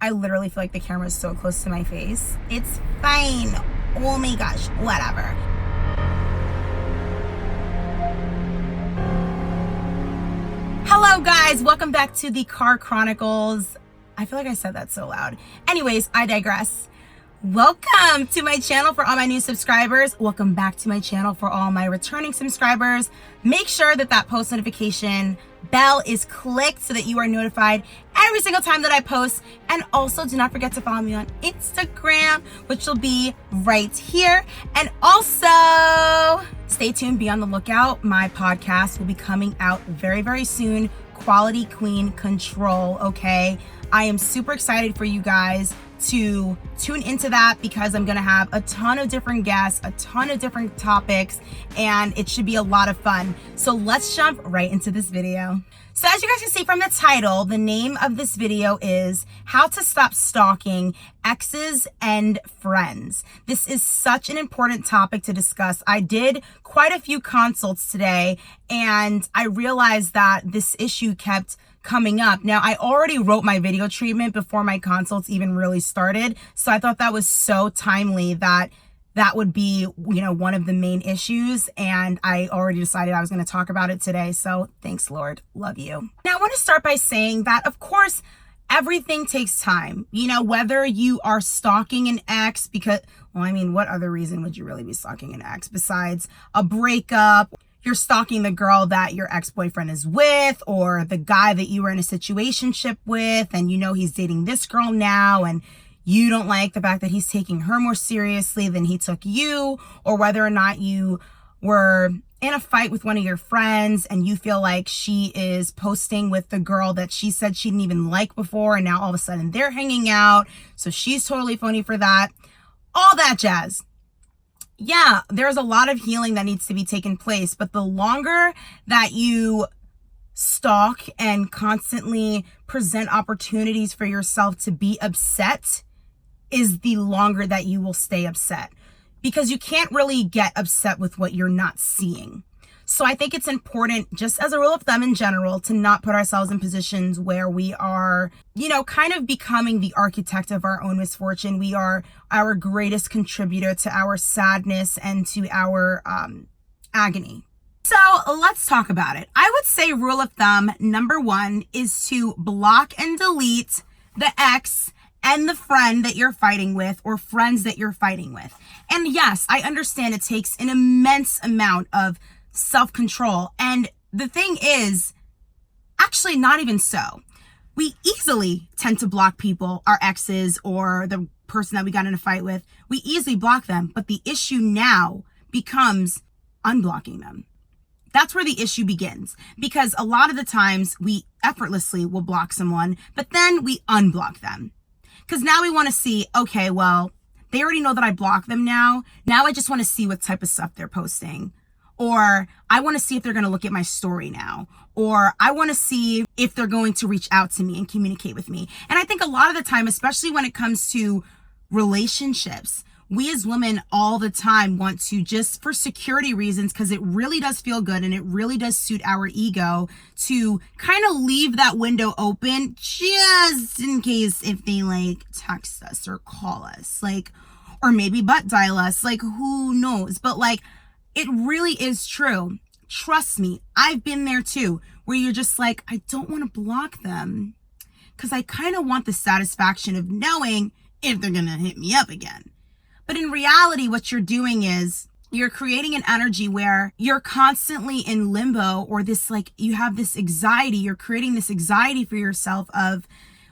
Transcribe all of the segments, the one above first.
I literally feel like the camera is so close to my face. It's fine. Oh my gosh, whatever. Hello guys, welcome back to the Car Chronicles. I feel like I said that so loud. Anyways, I digress. Welcome to my channel for all my new subscribers. Welcome back to my channel for all my returning subscribers. Make sure that that post notification bell is clicked so that you are notified every single time that I post. And also do not forget to follow me on Instagram, which will be right here. And also stay tuned, be on the lookout. My podcast will be coming out very, very soon. Quality Queen Control, okay? I am super excited for you guys to tune into that because I'm gonna have a ton of different guests, a ton of different topics, and it should be a lot of fun. So let's jump right into this video. So as you guys can see from the title, the name of this video is How to Stop Stalking Exes and Friends. This is such an important topic to discuss. I did quite a few consults today and I realized that this issue kept coming up. Now, I already wrote my video treatment before my consults even really started. So I thought that was so timely that that would be, you know, one of the main issues. And I already decided I was going to talk about it today. So thanks, Lord. Love you. Now, I want to start by saying that, of course, everything takes time. You know, whether you are stalking an ex because, well, I mean, what other reason would you really be stalking an ex besides a breakup? You're stalking the girl that your ex-boyfriend is with, or the guy that you were in a situationship with, and you know he's dating this girl now, and you don't like the fact that he's taking her more seriously than he took you, or whether or not you were in a fight with one of your friends and you feel like she is posting with the girl that she said she didn't even like before, and now all of a sudden they're hanging out, so she's totally phony for that. All that jazz. Yeah, there's a lot of healing that needs to be taken place, but the longer that you stalk and constantly present opportunities for yourself to be upset is the longer that you will stay upset, because you can't really get upset with what you're not seeing. So I think it's important, just as a rule of thumb in general, to not put ourselves in positions where we are, you know, kind of becoming the architect of our own misfortune. We are our greatest contributor to our sadness and to our agony. So let's talk about it. I would say rule of thumb number one is to block and delete the ex and the friend that you're fighting with, or friends that you're fighting with. And yes, I understand it takes an immense amount of self-control. And the thing is, actually not even so. We easily tend to block people, our exes or the person that we got in a fight with. We easily block them. But the issue now becomes unblocking them. That's where the issue begins, because a lot of the times we effortlessly will block someone, but then we unblock them. Because now we want to see, okay, well, they already know that I block them now. Now I just want to see what type of stuff they're posting. Or I want to see if they're going to look at my story now. Or I want to see if they're going to reach out to me and communicate with me. And I think a lot of the time, especially when it comes to relationships, we as women all the time want to, just for security reasons, because it really does feel good and it really does suit our ego, to kind of leave that window open just in case if they like text us or call us, like, or maybe butt dial us, like, who knows? But like, it really is true. Trust me, I've been there too, where you're just like, I don't want to block them because I kind of want the satisfaction of knowing if they're going to hit me up again. But in reality, what you're doing is you're creating an energy where you're constantly in limbo, or this, like, you have this anxiety. You're creating this anxiety for yourself of,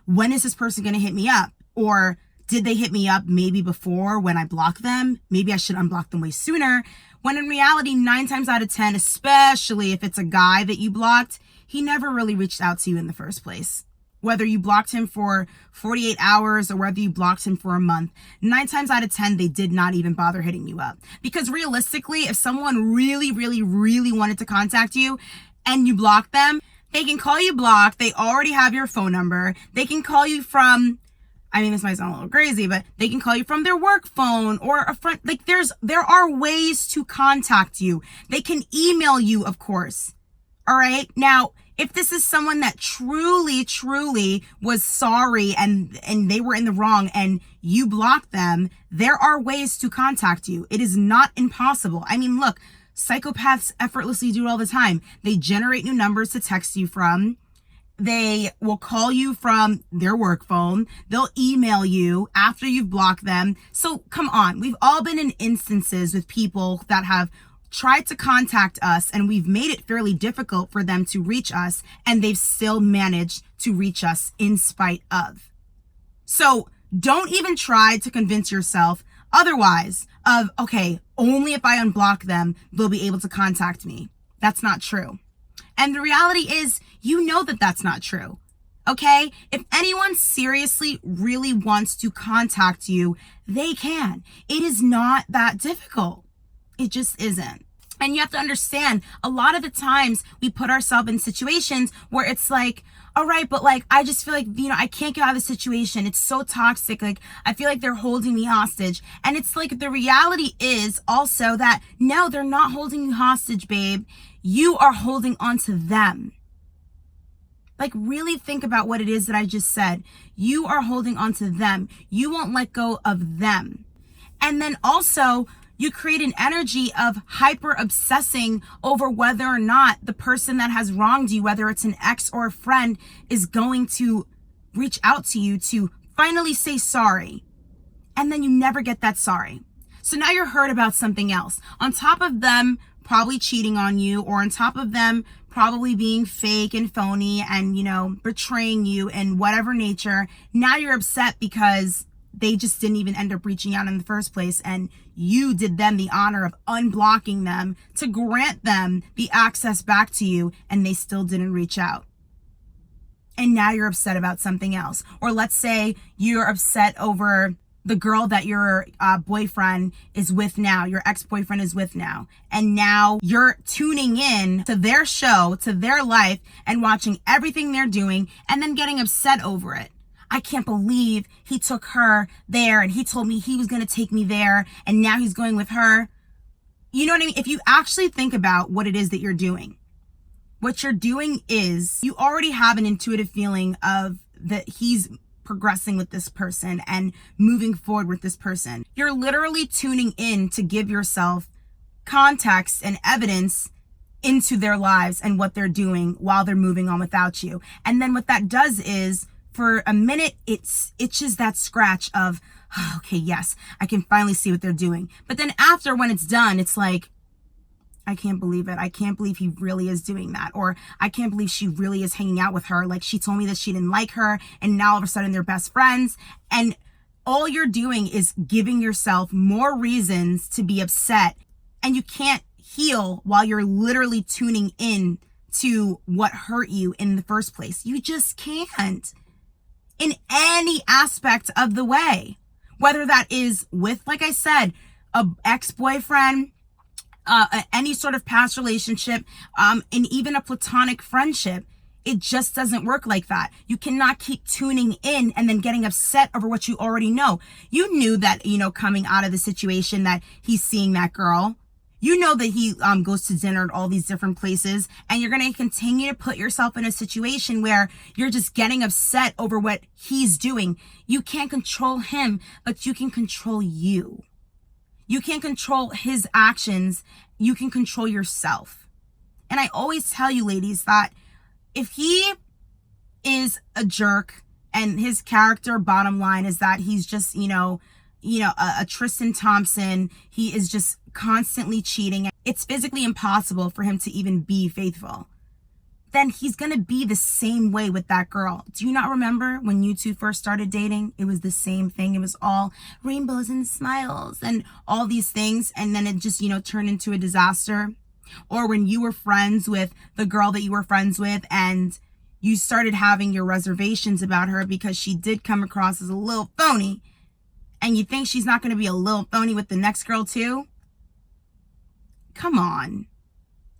when is this person going to hit me up? Or did they hit me up maybe before when I blocked them? Maybe I should unblock them way sooner. When in reality, 9 times out of 10, especially if it's a guy that you blocked, he never really reached out to you in the first place. Whether you blocked him for 48 hours or whether you blocked him for a month, 9 times out of 10, they did not even bother hitting you up. Because realistically, if someone really, really, really wanted to contact you and you block them, they can call you blocked. They already have your phone number. They can call you from, I mean, this might sound a little crazy, but they can call you from their work phone or a friend. Like, there are ways to contact you. They can email you, of course. All right. Now, If this is someone that truly was sorry and they were in the wrong and you blocked them, there are ways to contact you. It is not impossible. I mean, look, psychopaths effortlessly do it all the time. They generate new numbers to text you from. They will call you from their work phone. They'll email you after you've blocked them. So come on, we've all been in instances with people that have tried to contact us and we've made it fairly difficult for them to reach us, and they've still managed to reach us in spite of. So don't even try to convince yourself otherwise of, okay, only if I unblock them, they'll be able to contact me. That's not true. And the reality is, you know that that's not true. Okay? If anyone seriously really wants to contact you, they can. It is not that difficult. It just isn't. And you have to understand, a lot of the times we put ourselves in situations where it's like, all right, but like, I just feel like, I can't get out of the situation. It's so toxic. Like, I feel like they're holding me hostage. And it's like, the reality is also that no, they're not holding you hostage, babe. You are holding on to them. Like, really think about what it is that I just said. You are holding on to them. You won't let go of them. And then also, you create an energy of hyper obsessing over whether or not the person that has wronged you, whether it's an ex or a friend, is going to reach out to you to finally say sorry. And then you never get that sorry. So now you're hurt about something else. On top of them probably cheating on you, or on top of them probably being fake and phony and, betraying you in whatever nature, now you're upset because they just didn't even end up reaching out in the first place, and you did them the honor of unblocking them to grant them the access back to you, and they still didn't reach out. And now you're upset about something else. Or let's say you're upset over the girl that your boyfriend is with now, your ex-boyfriend is with now, and now you're tuning in to their show, to their life, and watching everything they're doing, and then getting upset over it. I can't believe he took her there and he told me he was going to take me there and now he's going with her. You know what I mean? If you actually think about what it is that you're doing, what you're doing is you already have an intuitive feeling of that he's progressing with this person and moving forward with this person. You're literally tuning in to give yourself context and evidence into their lives and what they're doing while they're moving on without you. And then what that does is, for a minute, it itches that scratch of, oh, okay, yes, I can finally see what they're doing. But then after, when it's done, it's like, I can't believe it. I can't believe he really is doing that. Or I can't believe she really is hanging out with her. Like, she told me that she didn't like her, and now all of a sudden they're best friends. And all you're doing is giving yourself more reasons to be upset. And you can't heal while you're literally tuning in to what hurt you in the first place. You just can't. In any aspect of the way, whether that is with, like I said, a ex-boyfriend, any sort of past relationship, and even a platonic friendship, it just doesn't work like that. You cannot keep tuning in and then getting upset over what you already know. You knew that, coming out of the situation that he's seeing that girl. You know that he goes to dinner at all these different places, and you're going to continue to put yourself in a situation where you're just getting upset over what he's doing. You can't control him, but you can control you. You can't control his actions. You can control yourself. And I always tell you, ladies, that if he is a jerk and his character, bottom line, is that he's just, a Tristan Thompson, he is just constantly cheating, it's physically impossible for him to even be faithful, then he's gonna be the same way with that girl. Do you not remember when you two first started dating? It was the same thing. It was all rainbows and smiles and all these things, and then it just, turned into a disaster. Or when you were friends with the girl that you were friends with, and you started having your reservations about her because she did come across as a little phony, and you think she's not going to be a little phony with the next girl too? Come on.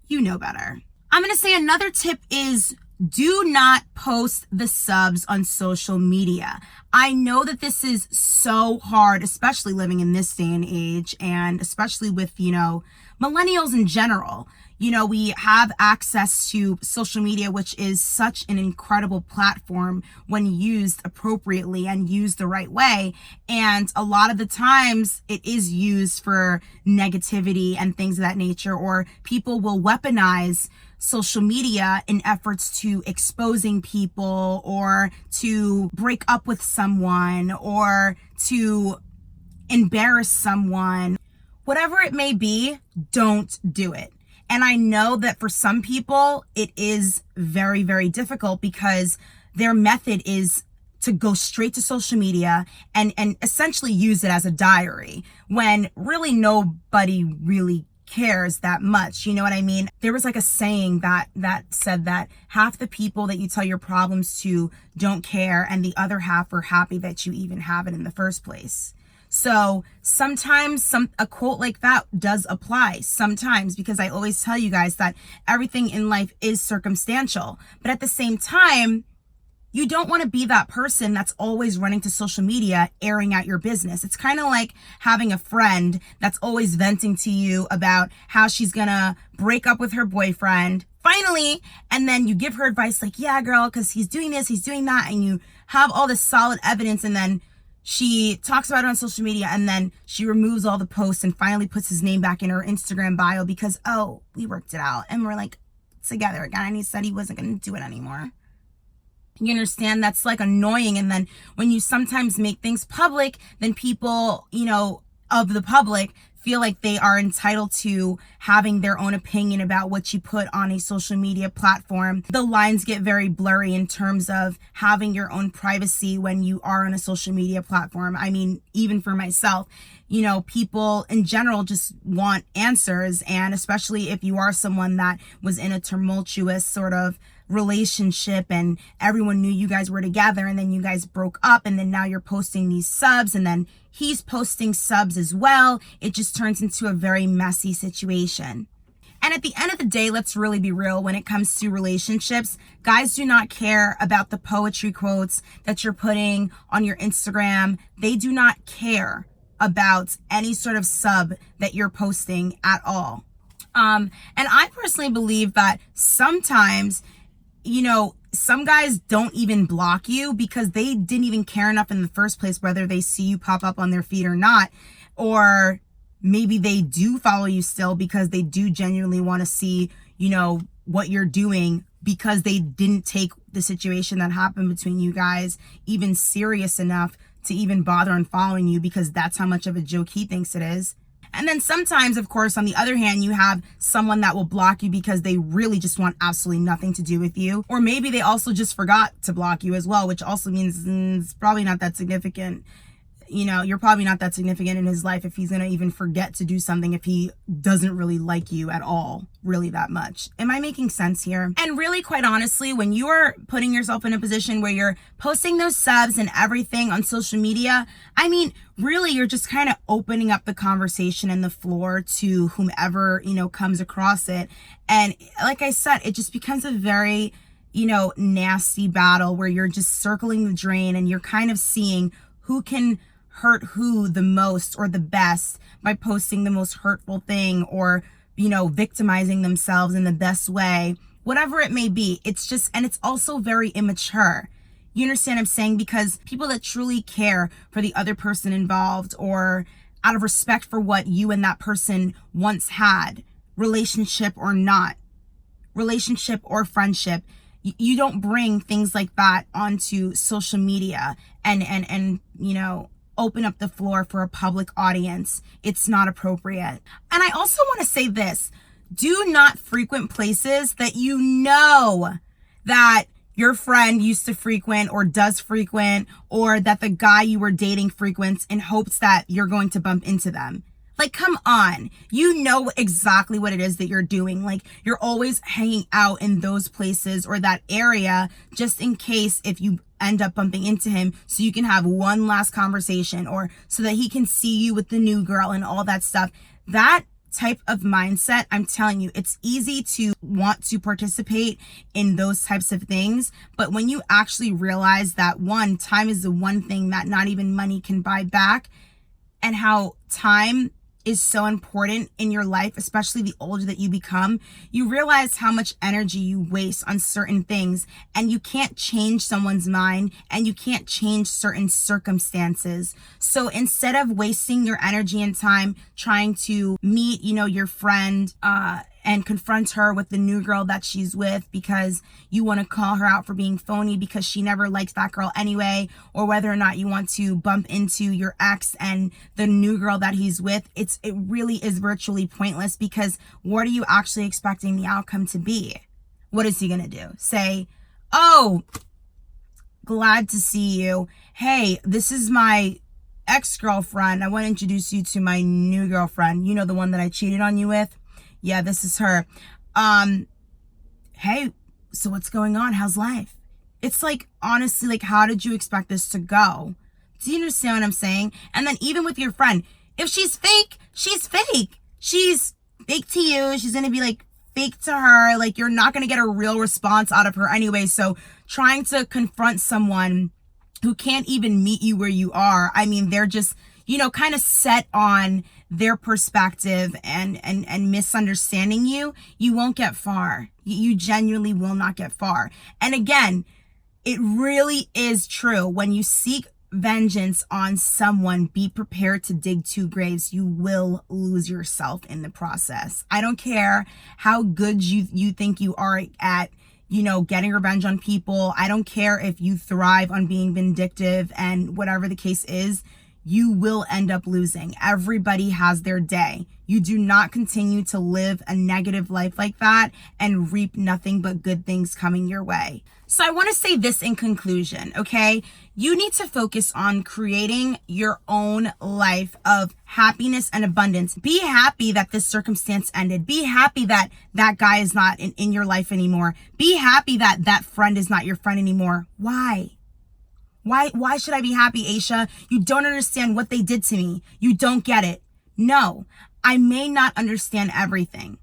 You know better. I'm going to say another tip is, do not post the subs on social media. I know that this is so hard, especially living in this day and age, and especially with, millennials in general. we have access to social media, which is such an incredible platform when used appropriately and used the right way. And a lot of the times it is used for negativity and things of that nature, or people will weaponize social media in efforts to exposing people or to break up with someone or to embarrass someone. Whatever it may be, don't do it. And I know that for some people, it is very, very difficult because their method is to go straight to social media and essentially use it as a diary when really nobody really cares that much. You know what I mean? There was like a saying that said that half the people that you tell your problems to don't care, and the other half are happy that you even have it in the first place. So sometimes a quote like that does apply sometimes, because I always tell you guys that everything in life is circumstantial. But at the same time, you don't want to be that person that's always running to social media, airing out your business. It's kind of like having a friend that's always venting to you about how she's going to break up with her boyfriend finally. And then you give her advice like, yeah, girl, because he's doing this, he's doing that. And you have all this solid evidence. And then she talks about it on social media, and then she removes all the posts and finally puts his name back in her Instagram bio because, oh, we worked it out and we're like together again. And he said he wasn't going to do it anymore. You understand? That's like annoying. And then when you sometimes make things public, then people, of the public feel like they are entitled to having their own opinion about what you put on a social media platform. The lines get very blurry in terms of having your own privacy when you are on a social media platform. I mean, even for myself, people in general just want answers. And especially if you are someone that was in a tumultuous sort of relationship and everyone knew you guys were together, and then you guys broke up, and then now you're posting these subs, and then he's posting subs as well. It just turns into a very messy situation. And at the end of the day, let's really be real when it comes to relationships. Guys do not care about the poetry quotes that you're putting on your Instagram. They do not care about any sort of sub that you're posting at all. And I personally believe that sometimes some guys don't even block you because they didn't even care enough in the first place whether they see you pop up on their feed or not. Or maybe they do follow you still because they do genuinely want to see, what you're doing, because they didn't take the situation that happened between you guys even serious enough to even bother unfollowing you, because that's how much of a joke he thinks it is. And then sometimes, of course, on the other hand, you have someone that will block you because they really just want absolutely nothing to do with you. Or maybe they also just forgot to block you as well, which also means it's probably not that significant. You're probably not that significant in his life if he's going to even forget to do something, if he doesn't really like you at all, really that much. Am I making sense here? And really, quite honestly, when you are putting yourself in a position where you're posting those subs and everything on social media, I mean, really, you're just kind of opening up the conversation and the floor to whomever, comes across it. And like I said, it just becomes a very, nasty battle where you're just circling the drain and you're kind of seeing who can hurt who the most or the best by posting the most hurtful thing, or victimizing themselves in the best way, whatever it may be. It's just, and it's also very immature. You understand what I'm saying? Because people that truly care for the other person involved, or out of respect for what you and that person once had, relationship or not, relationship or friendship, you don't bring things like that onto social media and open up the floor for a public audience. It's not appropriate. And I also want to say this: do not frequent places that you know that your friend used to frequent or does frequent, or that the guy you were dating frequents, in hopes that you're going to bump into them. Like, come on. You know exactly what it is that you're doing. Like, you're always hanging out in those places or that area just in case if you end up bumping into him, so you can have one last conversation, or so that he can see you with the new girl and all that stuff. That type of mindset, I'm telling you, it's easy to want to participate in those types of things. But when you actually realize that, one, time is the one thing that not even money can buy back, and how time is so important in your life, especially the older that you become, you realize how much energy you waste on certain things, and you can't change someone's mind and you can't change certain circumstances. So instead of wasting your energy and time trying to meet, your friend, and confront her with the new girl that she's with because you want to call her out for being phony because she never liked that girl anyway, or whether or not you want to bump into your ex and the new girl that he's with, it really is virtually pointless, because what are you actually expecting the outcome to be? What is he going to do? Say, oh, glad to see you. Hey, this is my ex-girlfriend. I want to introduce you to my new girlfriend. You know, the one that I cheated on you with? Yeah, this is her. Hey, so what's going on? How's life? It's like, honestly, like, how did you expect this to go? Do you understand what I'm saying? And then even with your friend, if she's fake, she's fake. She's fake to you. She's going to be like fake to her. Like, you're not going to get a real response out of her anyway. So trying to confront someone who can't even meet you where you are, I mean, they're just, kind of set on their perspective and misunderstanding you, you won't get far. You genuinely will not get far. And again, it really is true. When you seek vengeance on someone, be prepared to dig two graves. You will lose yourself in the process. I don't care how good you think you are at, getting revenge on people. I don't care if you thrive on being vindictive and whatever the case is. You will end up losing. Everybody has their day. You do not continue to live a negative life like that and reap nothing but good things coming your way. So I want to say this in conclusion, okay? You need to focus on creating your own life of happiness and abundance. Be happy that this circumstance ended. Be happy that that guy is not in your life anymore. Be happy that that friend is not your friend anymore. Why? Why should I be happy, Asha? You don't understand what they did to me. You don't get it. No, I may not understand everything,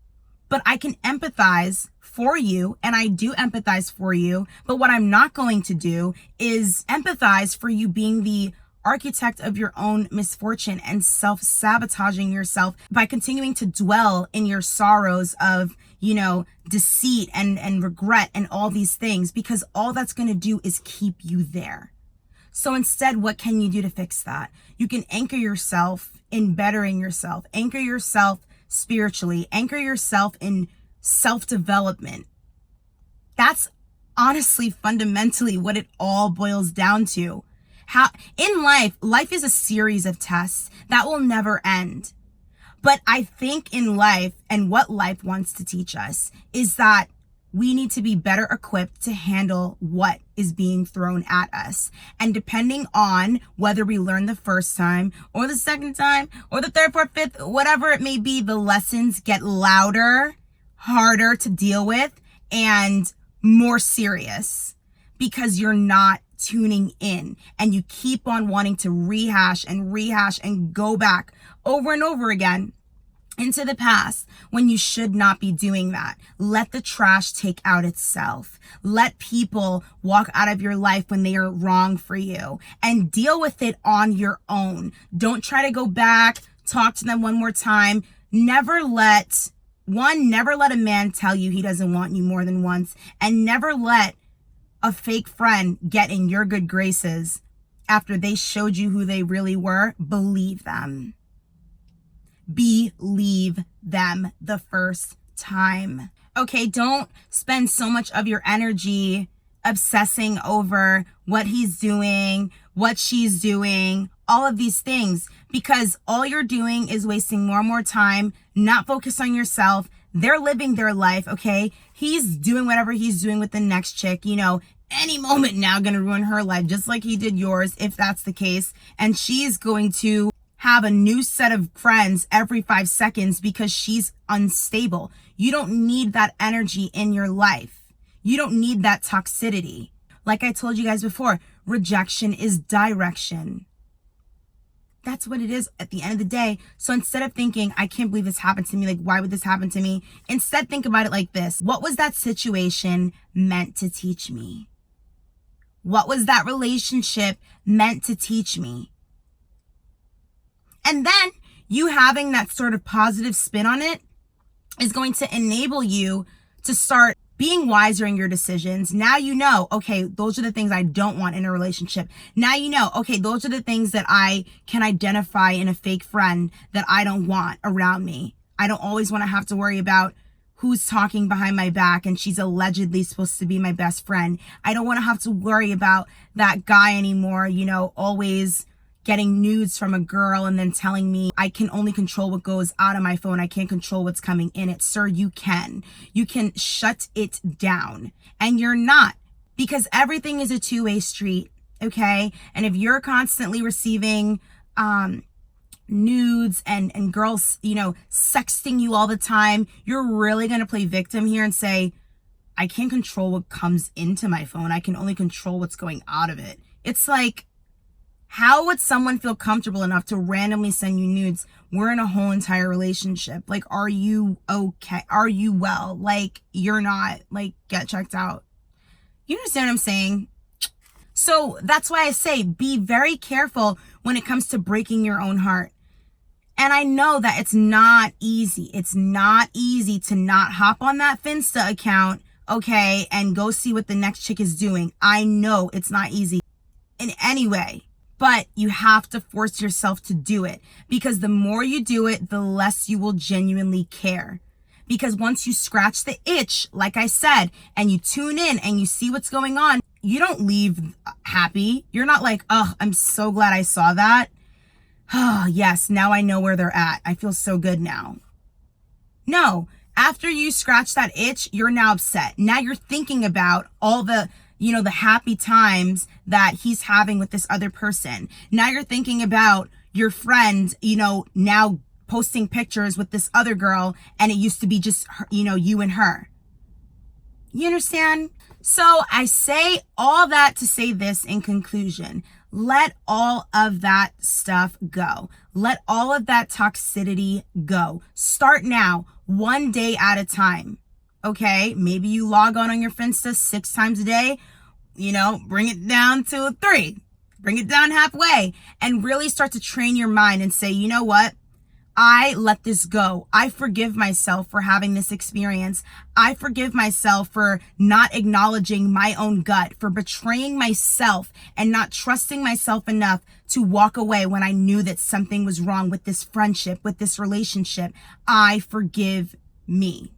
but I can empathize for you, and I do empathize for you. But what I'm not going to do is empathize for you being the architect of your own misfortune and self-sabotaging yourself by continuing to dwell in your sorrows of, deceit and regret and all these things, because all that's going to do is keep you there. So instead, what can you do to fix that? You can anchor yourself in bettering yourself, anchor yourself spiritually, anchor yourself in self-development. That's honestly fundamentally what it all boils down to. How in life is a series of tests that will never end. But I think in life, and what life wants to teach us, is that we need to be better equipped to handle what is being thrown at us. And depending on whether we learn the first time or the second time or the third, fourth, fifth, whatever it may be, the lessons get louder, harder to deal with, and more serious, because you're not tuning in and you keep on wanting to rehash and go back over and over again into the past when you should not be doing that. Let the trash take out itself. Let people walk out of your life when they are wrong for you and deal with it on your own. Don't try to go back, talk to them one more time. Never let a man tell you he doesn't want you more than once, and never let a fake friend get in your good graces after they showed you who they really were. Believe them. Believe them the first time. Okay, don't spend so much of your energy obsessing over what he's doing, what she's doing, all of these things, because all you're doing is wasting more and more time, not focus on yourself. They're living their life, okay? He's doing whatever he's doing with the next chick, any moment now gonna ruin her life, just like he did yours, if that's the case. And she's going to have a new set of friends every 5 seconds because she's unstable. You don't need that energy in your life. You don't need that toxicity. Like I told you guys before, rejection is direction. That's what it is at the end of the day. So instead of thinking, I can't believe this happened to me, like, why would this happen to me? Instead, think about it like this. What was that situation meant to teach me? What was that relationship meant to teach me? And then you having that sort of positive spin on it is going to enable you to start being wiser in your decisions. Now you know, okay, those are the things I don't want in a relationship. Now you know, okay, those are the things that I can identify in a fake friend that I don't want around me. I don't always want to have to worry about who's talking behind my back and she's allegedly supposed to be my best friend. I don't want to have to worry about that guy anymore, you know, always getting nudes from a girl and then telling me I can only control what goes out of my phone. I can't control what's coming in it. Sir, you can. You can shut it down. And you're not, because everything is a two-way street, okay? And if you're constantly receiving nudes and girls, you know, sexting you all the time, you're really going to play victim here and say, I can't control what comes into my phone. I can only control what's going out of it. It's like, how would someone feel comfortable enough to randomly send you nudes? We're in a whole entire relationship. Like, are you okay? Are you well? Like, you're not. Like, get checked out. You understand what I'm saying? So that's why I say be very careful when it comes to breaking your own heart. And I know that it's not easy. It's not easy to not hop on that Finsta account, okay, and go see what the next chick is doing. I know it's not easy in any way. But you have to force yourself to do it, because the more you do it, the less you will genuinely care. Because once you scratch the itch, like I said, and you tune in and you see what's going on, you don't leave happy. You're not like, oh, I'm so glad I saw that. Oh, yes, now I know where they're at. I feel so good now. No, after you scratch that itch, you're now upset. Now you're thinking about all the, you know, the happy times that he's having with this other person. Now you're thinking about your friend, you know, now posting pictures with this other girl, and it used to be just, you know, you and her. You understand? So I say all that to say this in conclusion. Let all of that stuff go. Let all of that toxicity go. Start now, one day at a time. Okay, maybe you log on your Finsta 6 times a day, you know, bring it down to 3, bring it down halfway, and really start to train your mind and say, you know what? I let this go. I forgive myself for having this experience. I forgive myself for not acknowledging my own gut, for betraying myself and not trusting myself enough to walk away when I knew that something was wrong with this friendship, with this relationship. I forgive me.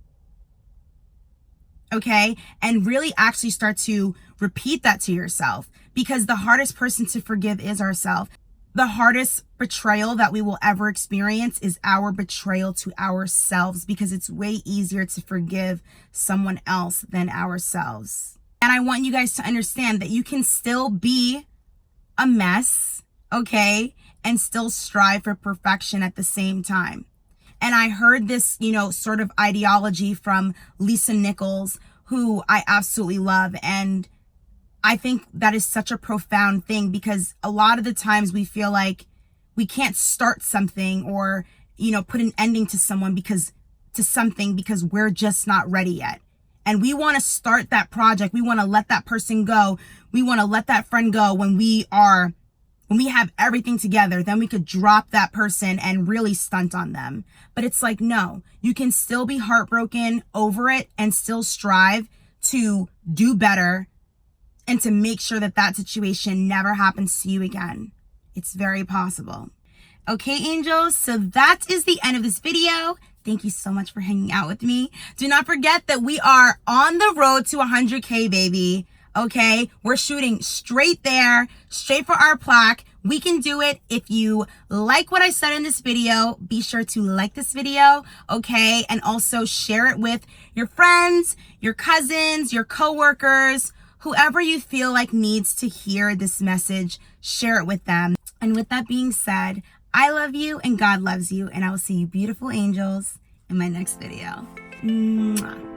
Okay? And really actually start to repeat that to yourself, because the hardest person to forgive is ourselves. The hardest betrayal that we will ever experience is our betrayal to ourselves, because it's way easier to forgive someone else than ourselves. And I want you guys to understand that you can still be a mess, okay, and still strive for perfection at the same time. And I heard this, you know, sort of ideology from Lisa Nichols, who I absolutely love. And I think that is such a profound thing, because a lot of the times we feel like we can't start something or, you know, put an ending to someone because we're just not ready yet. And we want to start that project. We want to let that person go. We want to let that friend go when we have everything together. Then we could drop that person and really stunt on them. But it's like, no, you can still be heartbroken over it and still strive to do better and to make sure that that situation never happens to you again. It's very possible. Okay, angels, so that is the end of this video. Thank you so much for hanging out with me. Do not forget that we are on the road to 100K, baby. Okay, we're shooting straight there, straight for our plaque. We can do it. If you like what I said in this video, be sure to like this video, okay? And also share it with your friends, your cousins, your coworkers, whoever you feel like needs to hear this message. Share it with them. And with that being said, I love you and God loves you, and I will see you beautiful angels in my next video. Mwah.